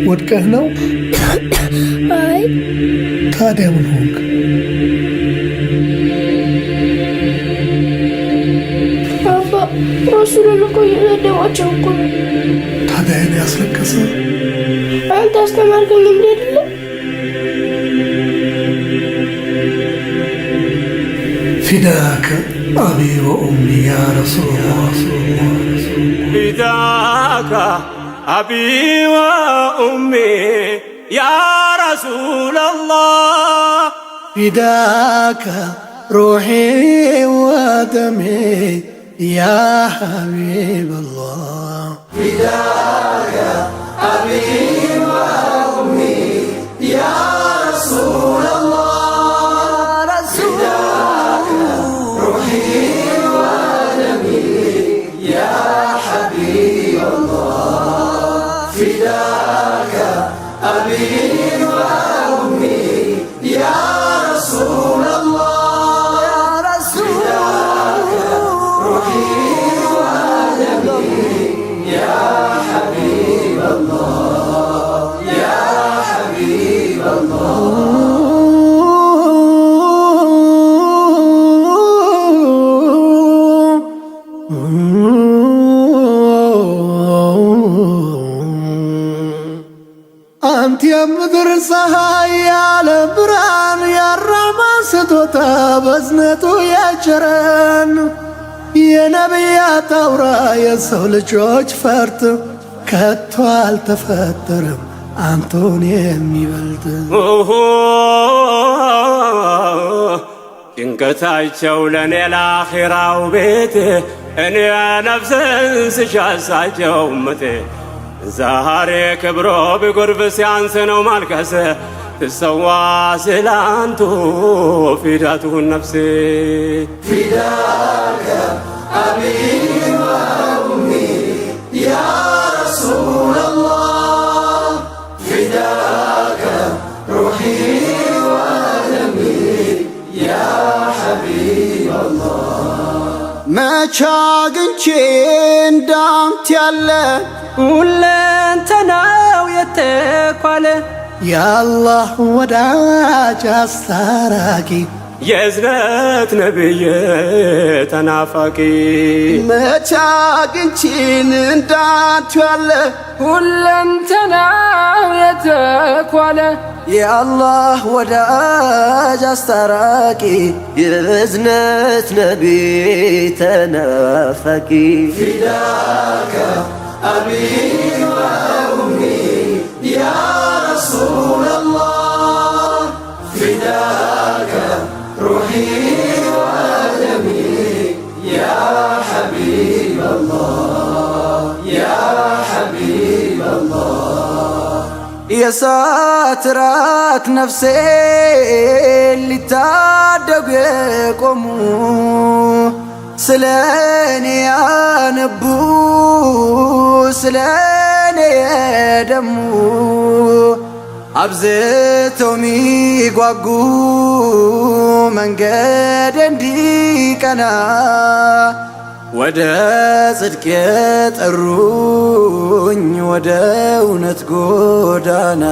ወድቀህ ነው? አይ ታዲያ ምን ሆንክ? አባ ረሱልን እኮ እየሰደቧቸው እኮ ነው። ታዲያ እኔ ያስለቀሰ አንተ አስተማርከኝ እንዴ አይደለም? ፊዳከ አቢ ወኡሚ ያ ረሱላህ ፊዳከ አቢ ወኡሚ ያ ረሱለላህ ፊዳከ ሩሒ ወደሜ ያ ሐቢበላህ ፊዳከ አቢ ወኡሚ ያ ረሱለላህ فداك أبي وأمي يا رسول الله يا رسول الله روحي ودمي يا حبيب الله يا حبيب الله አንተ የምድር ፀሐይ ያለ ብርሃን ያራማ ስጦታ በዝነቱ ያቸረን የነቢያት አውራ የሰው ልጆች ፈርጥ ከቶ አልተፈጠረም አንተን የሚበልጥ ጭንቀታቸው ለኔ ለአኺራው ቤት እኔ ነፍስን ስሻሳቸው እመቴ ዛሬ ክብሮ ቢጎርፍ ሲያንስ ነው ማልቀስ ትሰዋ ስላንቱ ፊዳቱን ነፍሴ ፊዳከ አቢ ወኡሚ ያ ረሱለላህ ፊዳከ ሩሒ ወደሚ ያ ሐቢበላህ መቼ አግኝቼ እንዳንተ ያለ ሁለንተናው የተኳለ የአላህ ወዳጅ አስታራቂ የእዝነት ነብይ ተናፋቂ መቼ አግኝቼን እንዳንተ ያለ ሁለንተናው የተኳለ የአላህ ወዳጅ አስታራቂ የእዝነት ነቢይ ተናፋቂ ፊዳከ አቢ ወኡሚ ያ ረሱለላህ ፊዳከ ሩሒ ወደሚ ያ ሐቢበላህ ያ ሐቢበላህ የእሳት ራት ነፍሴ ሊታደጉ የቆሙ ስለኔ ያነቡ ስለኔ የደሙ አብዝተው ሚጓጉ መንገድ እንዲቀና ወደ ጽድቅ የጠሩኝ ወደ እውነት ጎዳና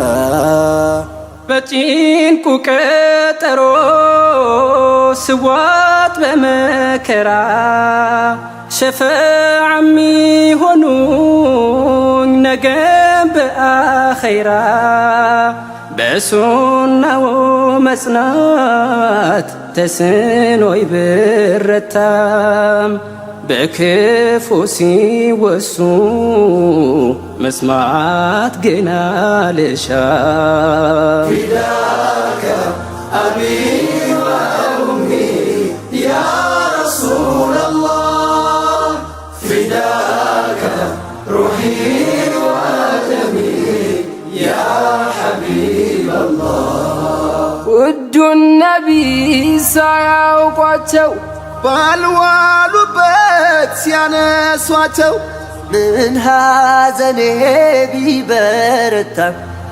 በጭንቁ ቀጠሮ ስዋጥ በመከራ ሸፈዓ ሚሆኑኝ ነገም በአኸይራ በሱናው መጽናት ተስኖይ ብረታም በክፉ ሲወሱ መስማት ግን አልሻም ፊዳከ አቢ ወኡሚ ያ ረሱለላህ ፊዳከ ሩሒ ወደሚ ያ ሐቢበላህ ውዱን ነቢይ ሳያውቋቸው ባልዋሉበት ሲያነሷቸው ምን ሐዘኔ ቢበረታ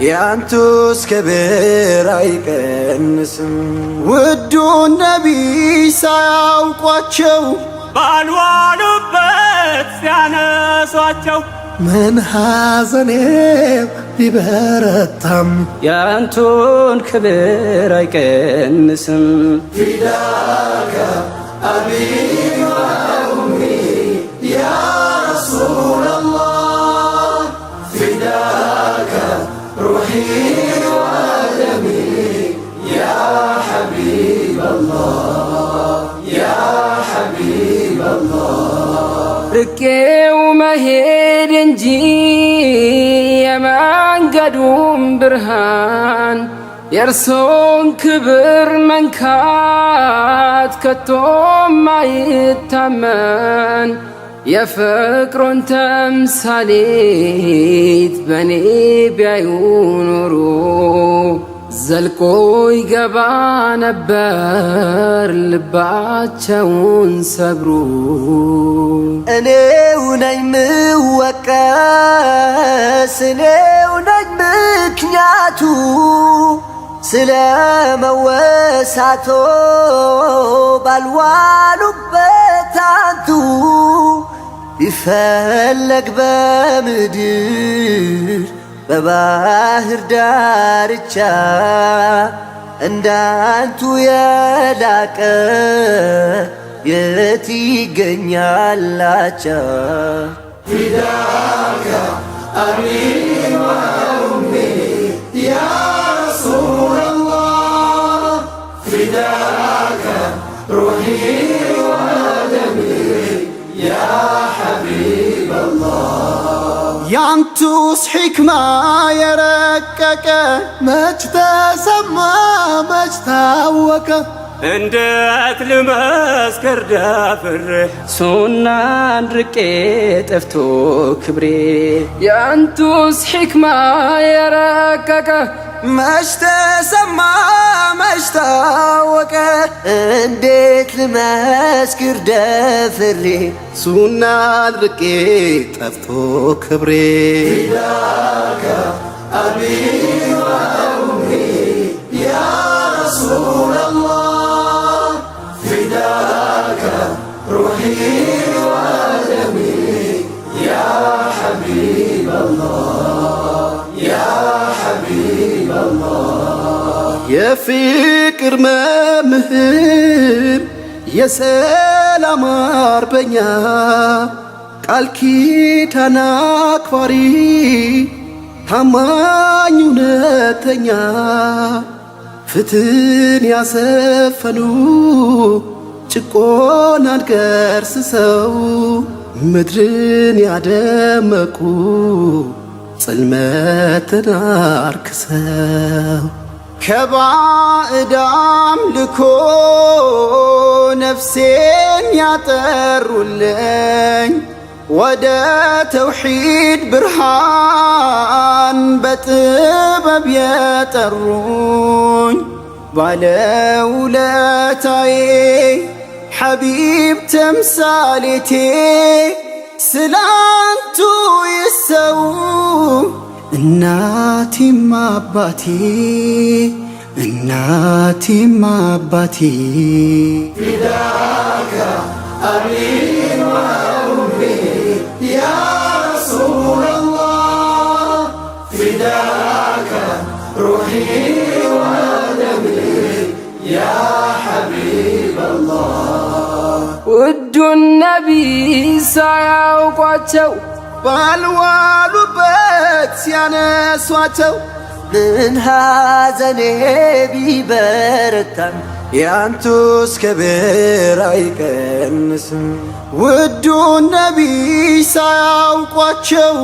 ያንቱስ ክብር አይቀንስም ውዱን ነቢይ ሳያውቋቸው ባልዋሉበት ሲያነሷቸው ምን ሐዘኔ ቢበረታም ያንቱን ክብር አይቀንስም። ፊዳከ አቢ ወኡሚ ያ ረሱለላህ ፊዳከ ሩሒ ወደሚ ያ ሐቢበላህ ያ ሐቢበላህ ርቄው መሄድ እንጂ የመንገዱም ብርሃን የእርሶን ክብር መንካት ከቶም አይታመን። የፍቅሮን ተምሳሌት በኔ ቢያዩ ኖሮ ዘልቆ ይገባ ነበር ልባቸውን ሰብሮ። እኔው ነኝ ምወቀስ እኔው ነኝ ምክንያቱ ስለ መወሳቶ ባልዋሉበት አንቱ ቢፈለግ በምድር በባህር ዳርቻ እንዳንቱ የላቀ የት ይገኛላቻ? ፊዳከ አቢ ወኡሚ ያ ረሱለላህ ፊዳከ ሩሒ ወደሚ ያ ሐቢበላህ ያንቱስ ሕክማ የረቀቀ መች ተሰማ መች ታወቀ? እንዴት ልመስክር ደፍሬ ሱናን ርቄ ጠፍቶ ክብሬ። ያንቱስ ሕክማ የረቀቀ መች ተሰማ መች ታወቀ? እንዴት ልመስክር ደፍሬ ሱናን ርቄ ጠፍቶ ክብሬ። ፊዳከ አቢ ወኡሚ ያ ረሱለላህ ፊዳከ ሩሒ ወደሚ ያ ሐቢበላህ ያ ሐቢበላህ የፍቅር መምህር የሰላም አርበኛ ቃል ኪዳን አክባሪ ታማኝ እውነተኛ ፍትህን ያሰፈኑ ጭቆናን ገርስሰው ምድርን ያደመቁ ጽልመትን አርክሰው ከባዕድ አምልኮ ነፍሴን ያጠሩልኝ ወደ ተውሒድ ብርሃን በጥበብ የጠሩኝ ባለውለታዬ ሐቢብ ተምሳሌቴ ስላንቱ ይሰው እናቴም አባቴ እናቴም አባቴ። ፊዳከ አቢ ወኡሚ ያ ረሱለላህ ፊዳከ ሩሒ ወደሚ ያ ሐቢበላህ ውዱን ነቢይ ሳያውቋቸው ባልዋሉበት ሲያነሷቸው ምን ሐዘኔ ቢበረታም ያንቱስ ክብር አይቀንስም። ውዱን ነቢይ ሳያውቋቸው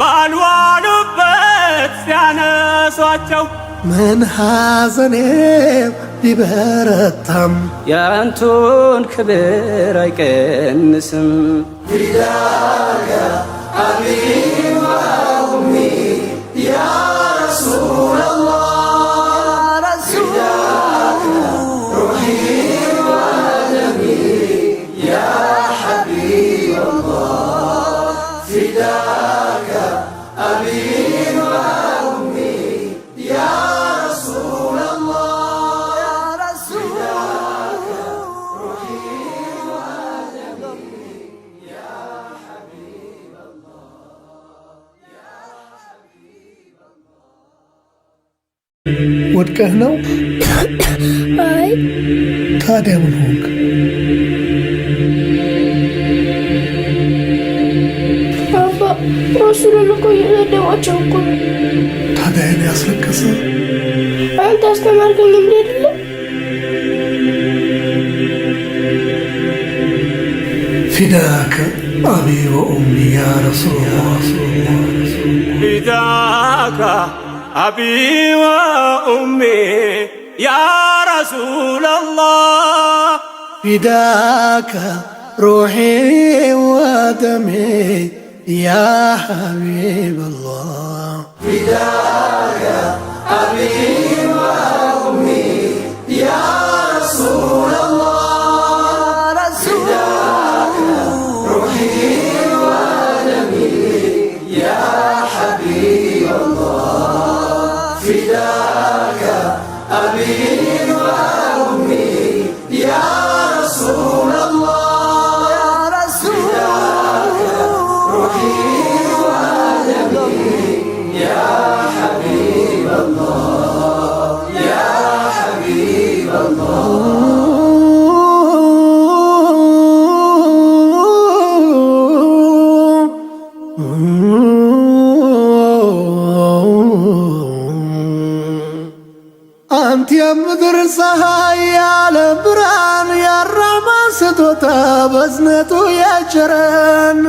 ባልዋሉበት ሲያነሷቸው ምን ሐዘኔ ቢበረታም ያንቱን ክብር አይቀንስም። ፊዳከ አቢ ወኡሚ ያ ረሱለላህ ፊዳከ ሩሒ ወደሚ ያ ሐቢበላህ ፊዳከ አቢ ወኡሚ ያ ረሱለላህ ወድቀህ ነው? አይ ታዲያ ምን ሆንክ? አባ ረሱልን እኮ እየሰደቧቸው እኮ ነው። ታዲያ እኔ ያስለቀሰ አንተ አስተማርከኝ እንዴ አይደለ? ፊዳከ አቢ ወኡሚ ያ ረሱላላህ ፊዳከ አቢ ወኡሚ ያ ረሱለላህ ፊዳከ ሩሒ ወደሜ ያ ሐቢበላህ ፊዳከ አቢ ወኡሚ ያ ረሱለላህ فداك أبي وأمي يا رسول الله يا رسول روحي ودمي يا حبيب الله يا حبيب الله አንተ የምድር ፀሐይ ያለ ብርሃን ያራማ ስጦታ በዝነቱ ያቸረን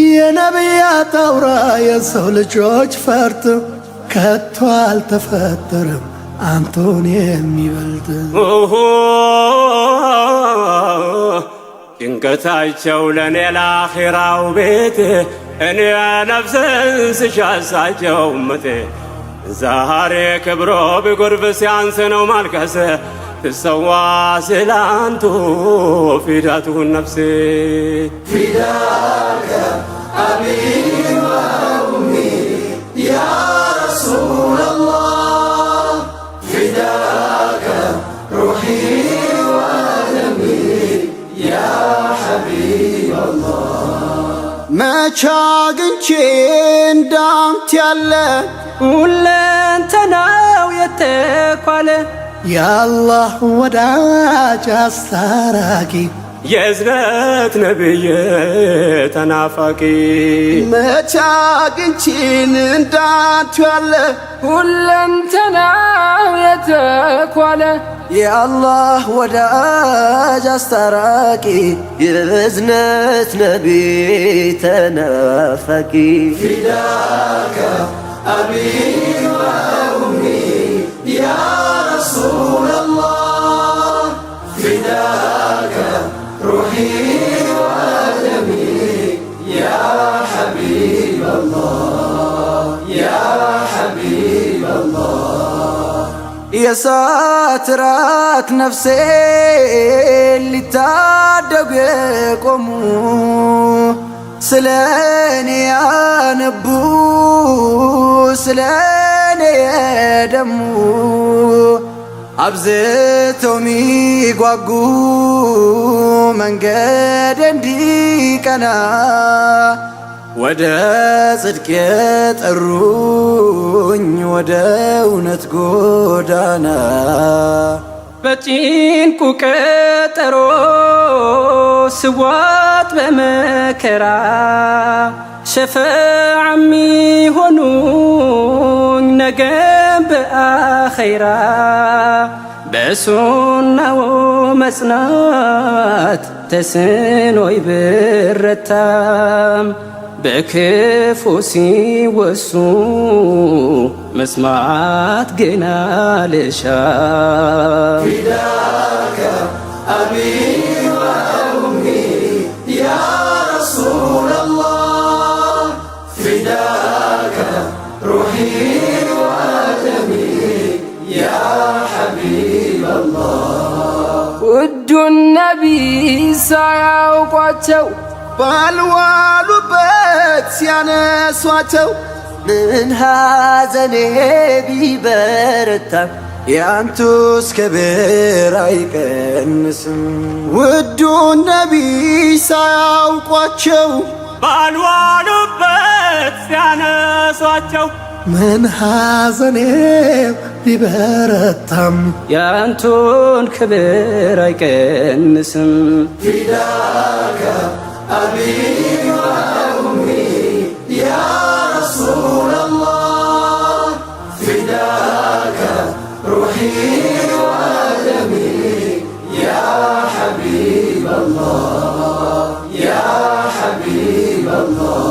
የነቢያት አውራ የሰው ልጆች ፈርጥ ከቶ አልተፈጠረም አንተን የሚበልጥ ጭንቀታቸው ለእኔ ለአኺራው ቤት እኔ ነፍስን ስሻሳቸው እመቴ ዛሬ ክብሮ ቢጎርፍ ሲያንስ ነው ማልቀስ ትሰዋ ስላንቱ ፊዳቱን ነፍሴ ፊዳከ አቢ ወኡሚ ያ ረሱለላህ ፊዳከ ሩሒ ወደሚ ያ ሐቢበላህ መቼ አግኝቼ እንዳንተ ያለ ሁለንተናው የተኳለ የአላህ ወዳጅ አስታራቂ የእዝነት ነብይ ተናፋቂ መቼ አግኝቼን እንዳንተ ያለ ሁለንተናው የተኳለ የአላህ ወዳጅ አስታራቂ የእዝነት ነቢይ ተናፋቂ ፊዳከ አቢ ወኡሚ ያ ረሱለላህ ፊዳከ ሩሒ ወደሚ ያ ሐቢበላህ ያ ሐቢበላህ የእሳት ራት ነፍሴ ሊታደጉ የቆሙ ስለኔ ያነቡ ስለኔ የደሙ አብዝተው ሚጓጉ መንገድ እንዲቀና ወደ ጽድቅ የጠሩኝ ወደ እውነት ጎዳና በጭንቁ ቀጠሮ ስዋጥ በመከራ ሸፈዓ ሚሆኑኝ ነገም በአኸይራ በሱናው መጽናት ተስኖይ ብረታም በክፉ ሲወሱ መስማት ግን አልሻም ፊዳከ አቢ ወኡሚ ያ ረሱለላህ ፊዳከ ሩሒ ወደሚ ያ ሐቢበላህ ውዱን ነቢይ ሳያውቋቸው ባልዋሉበት ሲያነሷቸው ምን ሐዘኔ ቢበረታ ያንቱስ ክብር አይቀንስም ውዱን ነቢይ ሳያውቋቸው ባልዋሉበት ሲያነሷቸው ምን ሐዘኔ ቢበረታም ያንቱን ክብር አይቀንስም። ፊዳከ አቢ ወኡሚ ያ ረሱለላህ ፊዳከ ሩሒ ወደሚ ያ ሐቢበላህ ያ ሐቢበላህ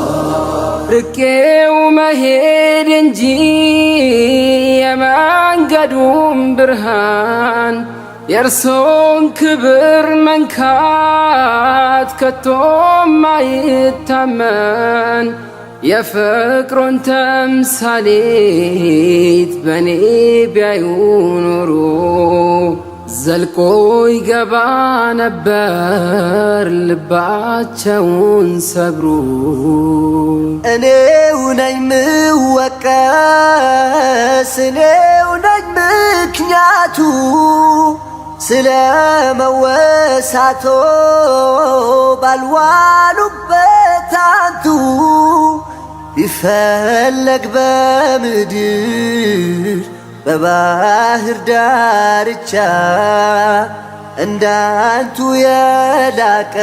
ርቄው መሄድ እንጂ የመንገዱም ብርሃን የእርሶን ክብር መንካት ከቶም አይታመን። የፍቅሮን ተምሳሌት በኔ ቢያዩ ኖሮ ዘልቆ ይገባ ነበር ልባቸውን ሰብሮ። እኔው ነኝ ምወቀስ እኔው ነኝ ምክንያቱ ስለ መወሳቶ ባልዋሉበት አንቱ ቢፈለግ በምድር በባህር ዳርቻ እንዳንቱ የላቀ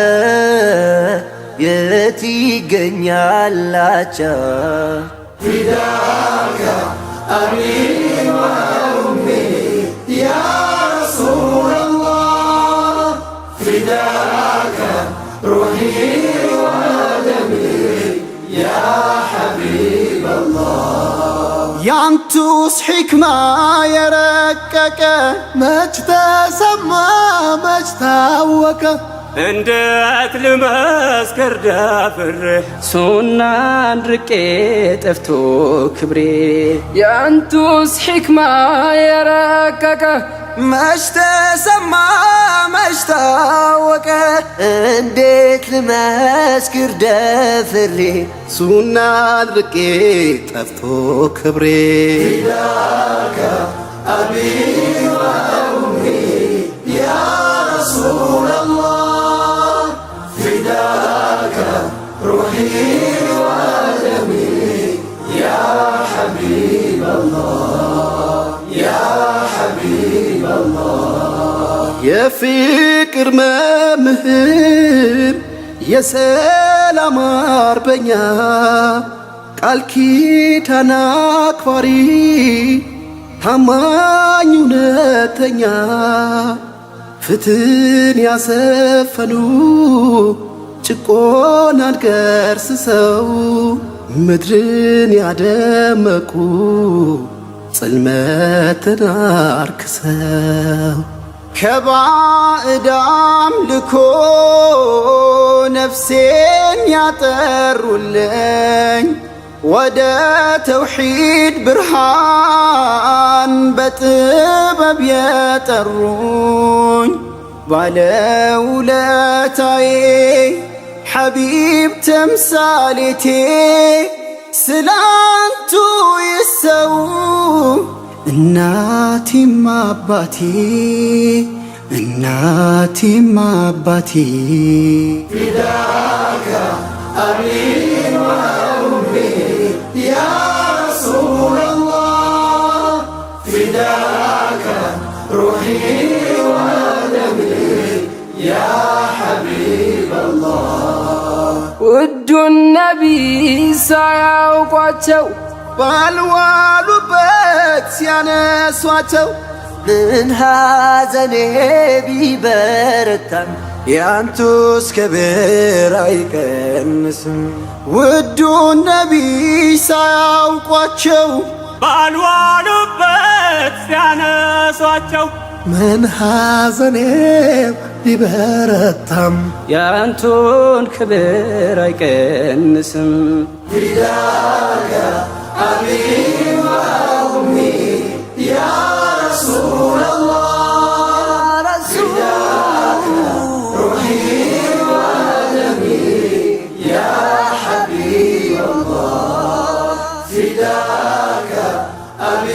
የት ይገኛላቻ? ፊዳከ አቢ ወኡሚ ያ ረሱለላህ ፊዳከ ሩሒ ወደሚ ያ ሐቢበላህ ያንቱስ ሕክማ የረቀቀ መች ተሰማ መች ታወቀ? እንዴት ልመስክር ደፍሬ ሱናን ርቄ ጠፍቶ ክብሬ። ያንቱስ ሕክማ የረቀቀ መች ተሰማ መች ታወቀ? እንዴት ልመስክር ደፍሬ ሱናን ርቄ ጠፍቶ ክብሬ። ፊዳከ አቢ ወኡሚ ያ ረሱለላህ ፊዳከ ሩሒ ወደሚ ያ ሐቢበላህ ያ ሐቢበላህ የፍቅር መምህር የሰላም አርበኛ ቃል ኪዳን አክባሪ ታማኝ እውነተኛ ፍትህን ያሰፈኑ ጭቆናን ገርስሰው ምድርን ያደመቁ ጽልመትን አርክሰው ከባዕድ አምልኮ ነፍሴን ያጠሩልኝ ወደ ተውሒድ ብርሃን በጥበብ የጠሩኝ ባለውለታዬ ሐቢብ ተምሳሌቴ ስላንቱ ይሰው እናቴም አባቴ እናቴም አባቴ። ፊዳከ አቢ ወኡሚ ያ ረሱለላህ ፊዳከ ሩሒ ወደሚ ያ ሐቢበላህ ውዱን ነቢይ ሳያውቋቸው ባልዋሉበት ሲያነሷቸው ምን ሐዘኔ ቢበረታም ያንቱስ ክብር አይቀንስም። ውዱን ነቢይ ሳያውቋቸው ባልዋሉበት ሲያነሷቸው ምን ሐዘኔ ቢበረታም ያንቱን ክብር አይቀንስም። ፊዳከ አቢ ወኡሚ ያ ረሱለላህ ፊዳከ ሩሒ ወደሚ ያ ሐቢበላህ ፊዳከ አቢ